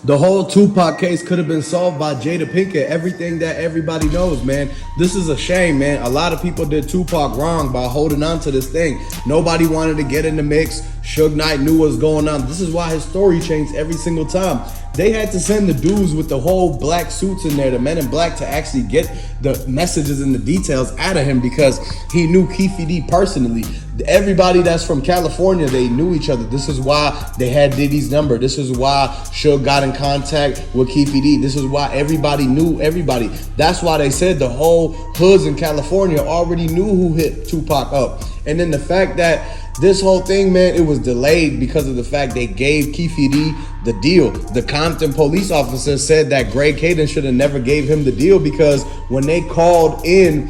The whole Tupac case could have been solved by Jada Pinkett. Everything that everybody knows, man. This is a shame, man. A lot of people did Tupac wrong by holding on to this thing. Nobody wanted to get in the mix. Suge Knight knew what was going on. This is why his story changed every single time. They had to send the dudes with the whole black suits in there, the men in black, to actually get the messages and the details out of him because he knew Keefe personally. Everybody that's from California, they knew each other. This is why they had Diddy's number. This is why Suge got in contact with Keefe. This is why everybody knew everybody. That's why they said the whole hoods in California already knew who hit Tupac up. And then the fact that this whole thing, man, it was delayed because of the fact they gave Keefe the deal. The Compton police officer said that Greg Caden should have never gave him the deal because when they called in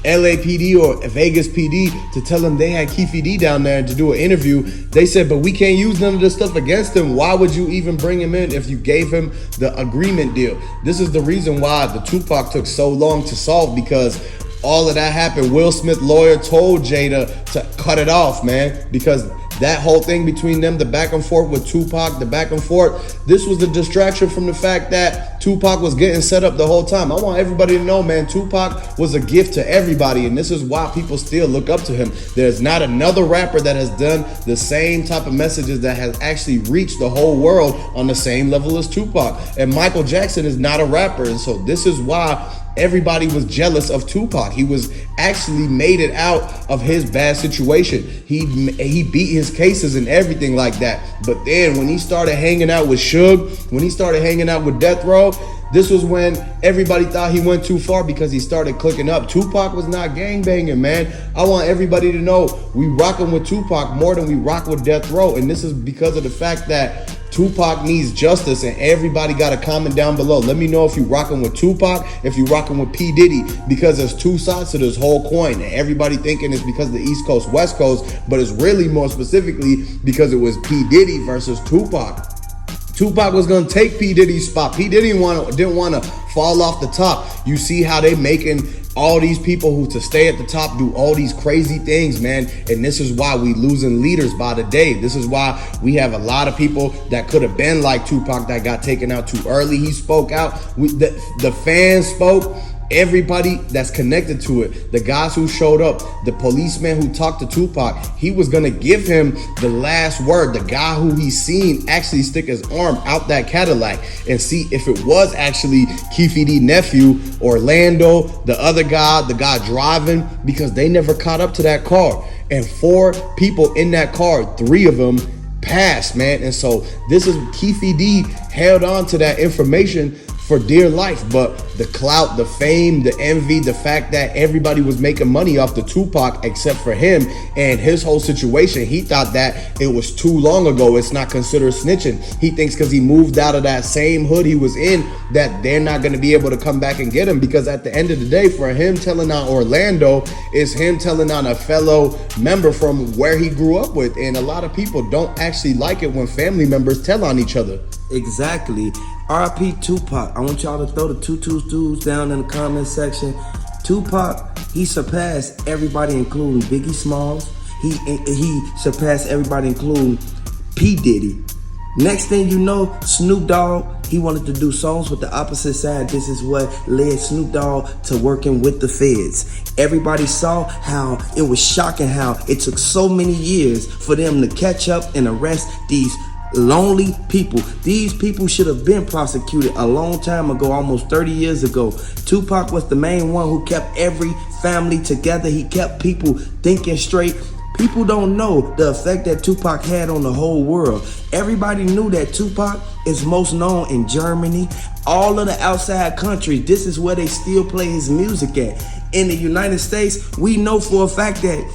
LAPD or Vegas PD to tell them they had Keefe down there to do an interview, they said, but we can't use none of this stuff against him. Why would you even bring him in if you gave him the agreement deal? This is the reason why the Tupac took so long to solve, because all of that happened. Will Smith lawyer told Jada to cut it off, man, because that whole thing between them, the back and forth with Tupac, the back and forth, this was the distraction from the fact that Tupac was getting set up the whole time. I want everybody to know, man, Tupac was a gift to everybody, and this is why people still look up to him. There's not another rapper that has done the same type of messages that has actually reached the whole world on the same level as Tupac. And Michael Jackson is not a rapper, and so this is why everybody was jealous of Tupac. He was actually made it out of his bad situation. He beat his cases and everything like that. But then when he started hanging out with Suge, when he started hanging out with Death Row, this was when everybody thought he went too far because he started clicking up. Tupac was not gangbanging, man. I want everybody to know we rocking with Tupac more than we rock with Death Row. And this is because of the fact that Tupac needs justice, and everybody got to comment down below. Let me know if you rocking with Tupac, if you rocking with P. Diddy, because there's two sides to this whole coin. And everybody thinking it's because of the East Coast, West Coast, but it's really more specifically because it was P. Diddy versus Tupac. Tupac was gonna take P. Diddy's spot. P. Diddy didn't want to fall off the top. You see how they making all these people who to stay at the top do all these crazy things, man. And this is why we losing leaders by the day. This is why we have a lot of people that could have been like Tupac that got taken out too early. He spoke out. The fans spoke. Everybody that's connected to it, the guys who showed up, the policeman who talked to Tupac, he was gonna give him the last word. The guy who he seen actually stick his arm out that Cadillac and see if it was actually Keefe nephew, Orlando, the other guy, the guy driving, because they never caught up to that car. And 4 people in that car, 3 of them passed, man. And so this is Keefe held on to that information for dear life, but the clout, the fame, the envy, the fact that everybody was making money off the Tupac except for him and his whole situation, he thought that it was too long ago. It's not considered snitching. He thinks because he moved out of that same hood he was in that they're not going to be able to come back and get him, because at the end of the day, for him telling on Orlando is him telling on a fellow member from where he grew up with, and a lot of people don't actually like it when family members tell on each other. Exactly. R.I.P. Tupac. I want y'all to throw the 222s down in the comment section. Tupac, he surpassed everybody, including Biggie Smalls. He surpassed everybody, including P. Diddy. Next thing you know, Snoop Dogg, he wanted to do songs with the opposite side. This is what led Snoop Dogg to working with the feds. Everybody saw how it was shocking how it took so many years for them to catch up and arrest these lonely people. These people should have been prosecuted a long time ago, almost 30 years ago. Tupac was the main one who kept every family together. He kept people thinking straight. People don't know the effect that Tupac had on the whole world. Everybody knew that Tupac is most known in Germany, all of the outside countries. This is where they still play his music at. In the United States, we know for a fact that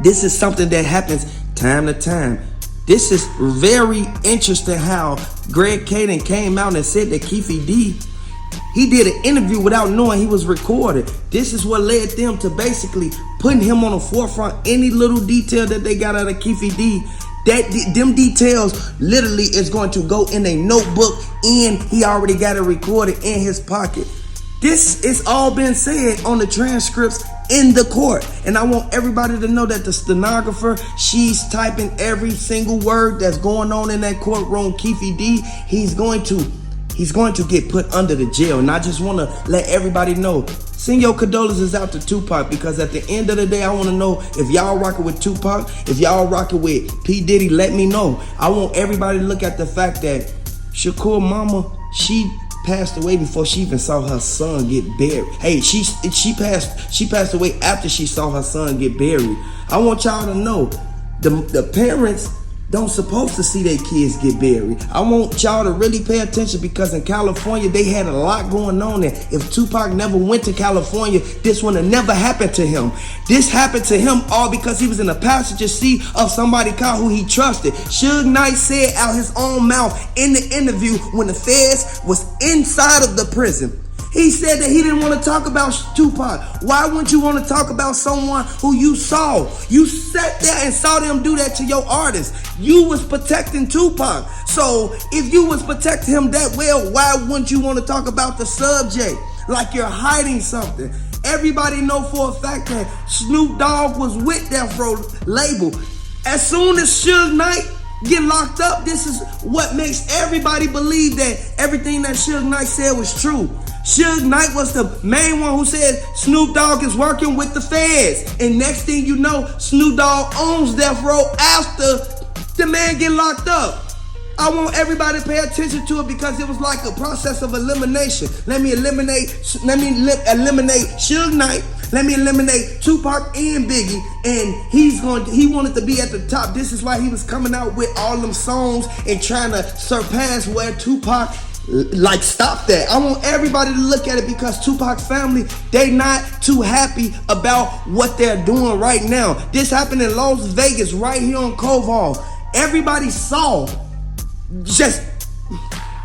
this is something that happens time to time. This is very interesting how Greg Caden came out and said that Keefe he did an interview without knowing he was recorded. This is what led them to basically putting him on the forefront. Any little detail that they got out of Keefe them details literally is going to go in a notebook, and he already got it recorded in his pocket. This is all been said on the transcripts in the court. And I want everybody to know that the stenographer, she's typing every single word that's going on in that courtroom. Keefe he's going to He's going to get put under the jail. And I just want to let everybody know, send your condolences out to Tupac, because at the end of the day, I want to know if y'all rocking with Tupac, if y'all rocking with P. Diddy, let me know. I want everybody to look at the fact that Shakur mama, she passed away before she even saw her son get buried. Hey, she passed away after she saw her son get buried. I want y'all to know, the parents don't supposed to see their kids get buried. I want y'all to really pay attention, because in California, they had a lot going on there. If Tupac never went to California, this would have never happened to him. This happened to him all because he was in the passenger seat of somebody's car who he trusted. Suge Knight said out his own mouth in the interview when the feds was inside of the prison, he said that he didn't want to talk about Tupac. Why wouldn't you want to talk about someone who you saw? You sat there and saw them do that to your artist. You was protecting Tupac. So if you was protecting him that well, why wouldn't you want to talk about the subject? Like you're hiding something. Everybody know for a fact that Snoop Dogg was with Death Row label. As soon as Suge Knight get locked up, this is what makes everybody believe that everything that Suge Knight said was true. Suge Knight was the main one who said Snoop Dogg is working with the feds. And next thing you know, Snoop Dogg owns Death Row after the man get locked up. I want everybody to pay attention to it, because it was like a process of elimination. Let me eliminate Suge Knight. Let me eliminate Tupac and Biggie. And he wanted to be at the top. This is why he was coming out with all them songs and trying to surpass where Tupac stop that. I want everybody to look at it, because Tupac's family, they not too happy about what they're doing right now. This happened in Las Vegas, right here on Koval. Everybody saw.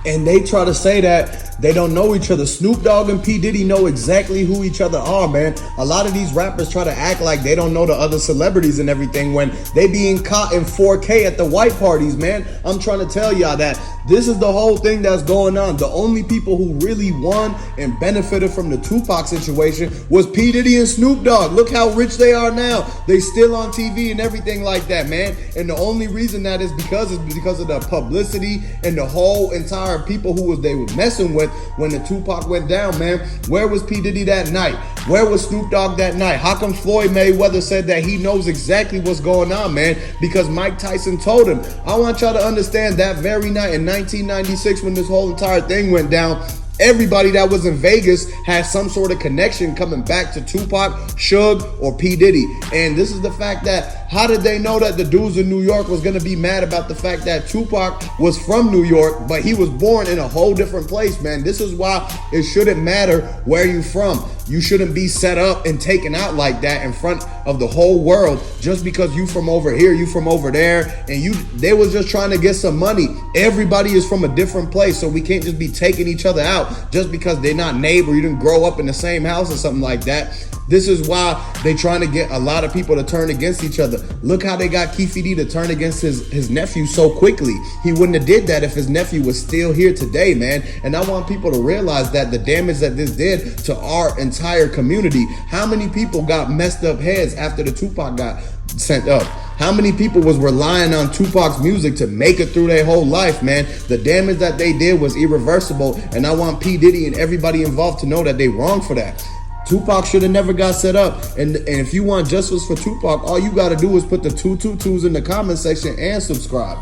And they try to say that they don't know each other. Snoop Dogg and P. Diddy know exactly who each other are, man. A lot of these rappers try to act like they don't know the other celebrities and everything when they being caught in 4K at the white parties, man. I'm trying to tell y'all that this is the whole thing that's going on. The only people who really won and benefited from the Tupac situation was P. Diddy and Snoop Dogg. Look how rich they are now. They still on TV and everything like that, man. And the only reason that is because of the publicity and the whole entire people who they were messing with when the Tupac went down, man. Where was P. Diddy that night? Where was Snoop Dogg that night? How come Floyd Mayweather said that he knows exactly what's going on, man? Because Mike Tyson told him. I want y'all to understand that very night in 1996 when this whole entire thing went down, everybody that was in Vegas had some sort of connection coming back to Tupac, Suge, or P. Diddy. And this is the fact that, how did they know that the dudes in New York was going to be mad about the fact that Tupac was from New York, but he was born in a whole different place, man? This is why it shouldn't matter where you from. You shouldn't be set up and taken out like that in front of the whole world just because you from over here, you from over there, and they was just trying to get some money. Everybody is from a different place, so we can't just be taking each other out just because they're not neighbor, you didn't grow up in the same house or something like that. This is why they trying to get a lot of people to turn against each other. Look how they got Keefe to turn against his nephew so quickly. He wouldn't have did that if his nephew was still here today, man. And I want people to realize that the damage that this did to our entire community. How many people got messed up heads after the Tupac got sent up? How many people was relying on Tupac's music to make it through their whole life, man? The damage that they did was irreversible, and I want P. Diddy and everybody involved to know that they wrong for that. Tupac should have never got set up. And if you want justice for Tupac, all you got to do is put the 222s in the comment section and subscribe.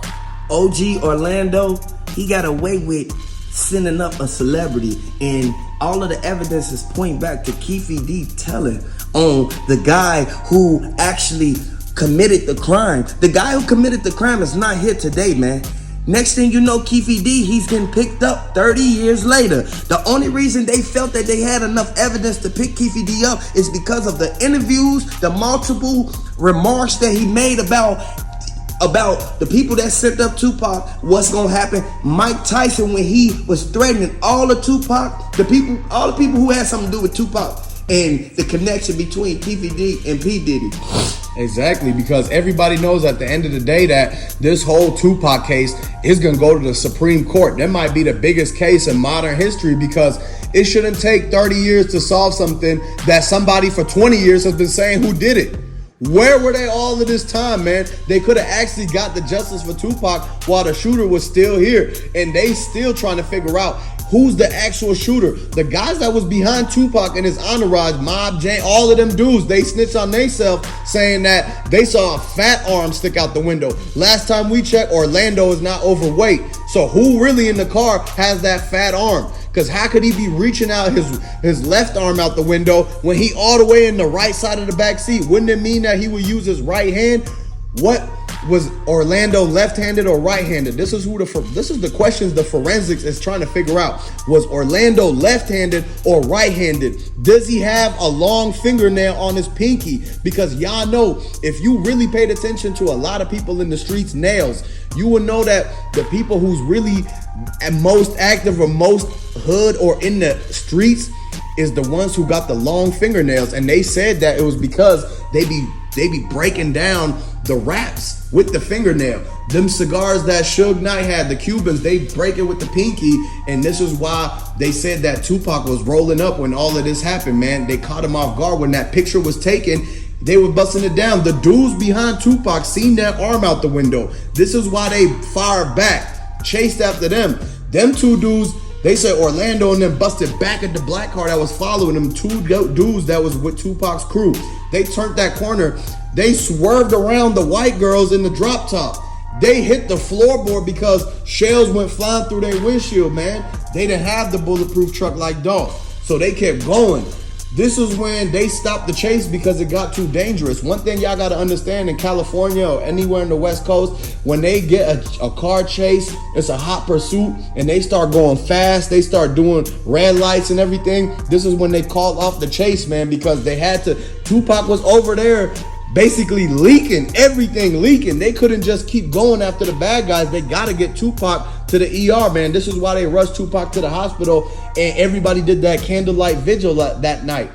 OG Orlando, he got away with sending up a celebrity, and all of the evidence is pointing back to Keefe D telling on the guy who actually committed the crime. The guy who committed the crime is not here today, man. Next thing you know, Keefe D, he's getting picked up 30 years later. The only reason they felt that they had enough evidence to pick Keefe D up is because of the interviews, the multiple remarks that he made about the people that sent up Tupac, what's gonna happen. Mike Tyson, when he was threatening all of Tupac, all the people who had something to do with Tupac, and the connection between Keefe D and P. Diddy. Exactly, because everybody knows at the end of the day that this whole Tupac case is going to go to the Supreme Court. That might be the biggest case in modern history, because it shouldn't take 30 years to solve something that somebody for 20 years has been saying who did it. Where were they all of this time, man? They could have actually got the justice for Tupac while the shooter was still here. And they still trying to figure out who's the actual shooter. The guys that was behind Tupac and his entourage, Mob Jane, all of them dudes, they snitched on themselves saying that they saw a fat arm stick out the window. Last time we checked, Orlando is not overweight. So who really in the car has that fat arm? Because how could he be reaching out his left arm out the window when he all the way in the right side of the back seat? Wouldn't it mean that he would use his right hand? What was Orlando left-handed or right-handed? This is the questions the forensics is trying to figure out. Was Orlando left-handed or right-handed? Does he have a long fingernail on his pinky? Because y'all know, if you really paid attention to a lot of people in the streets' nails, you will know that the people who's really most active or most hood or in the streets is the ones who got the long fingernails. And they said that it was because they be breaking down the raps with the fingernail. Them cigars that Suge Knight had, the Cubans, they break it with the pinky. And this is why they said that Tupac was rolling up when all of this happened, man. They caught him off guard when that picture was taken. They were busting it down. The dudes behind Tupac seen that arm out the window. This is why they fired back, chased after them. Them two dudes, they said Orlando and them busted back at the black car that was following them. Two dudes that was with Tupac's crew. They turned that corner. They swerved around the white girls in the drop top. They hit the floorboard because shells went flying through their windshield, man. They didn't have the bulletproof truck like Dolph. So they kept going. This is when they stopped the chase because it got too dangerous. One thing y'all got to understand, in California or anywhere in the West Coast, when they get a car chase, it's a hot pursuit, and they start going fast, they start doing red lights and everything. This is when they called off the chase, man, because they had to. Tupac was over there basically leaking, everything leaking. They couldn't just keep going after the bad guys. They got to get Tupac to the ER, man. This is why they rushed Tupac to the hospital, and everybody did that candlelight vigil that night.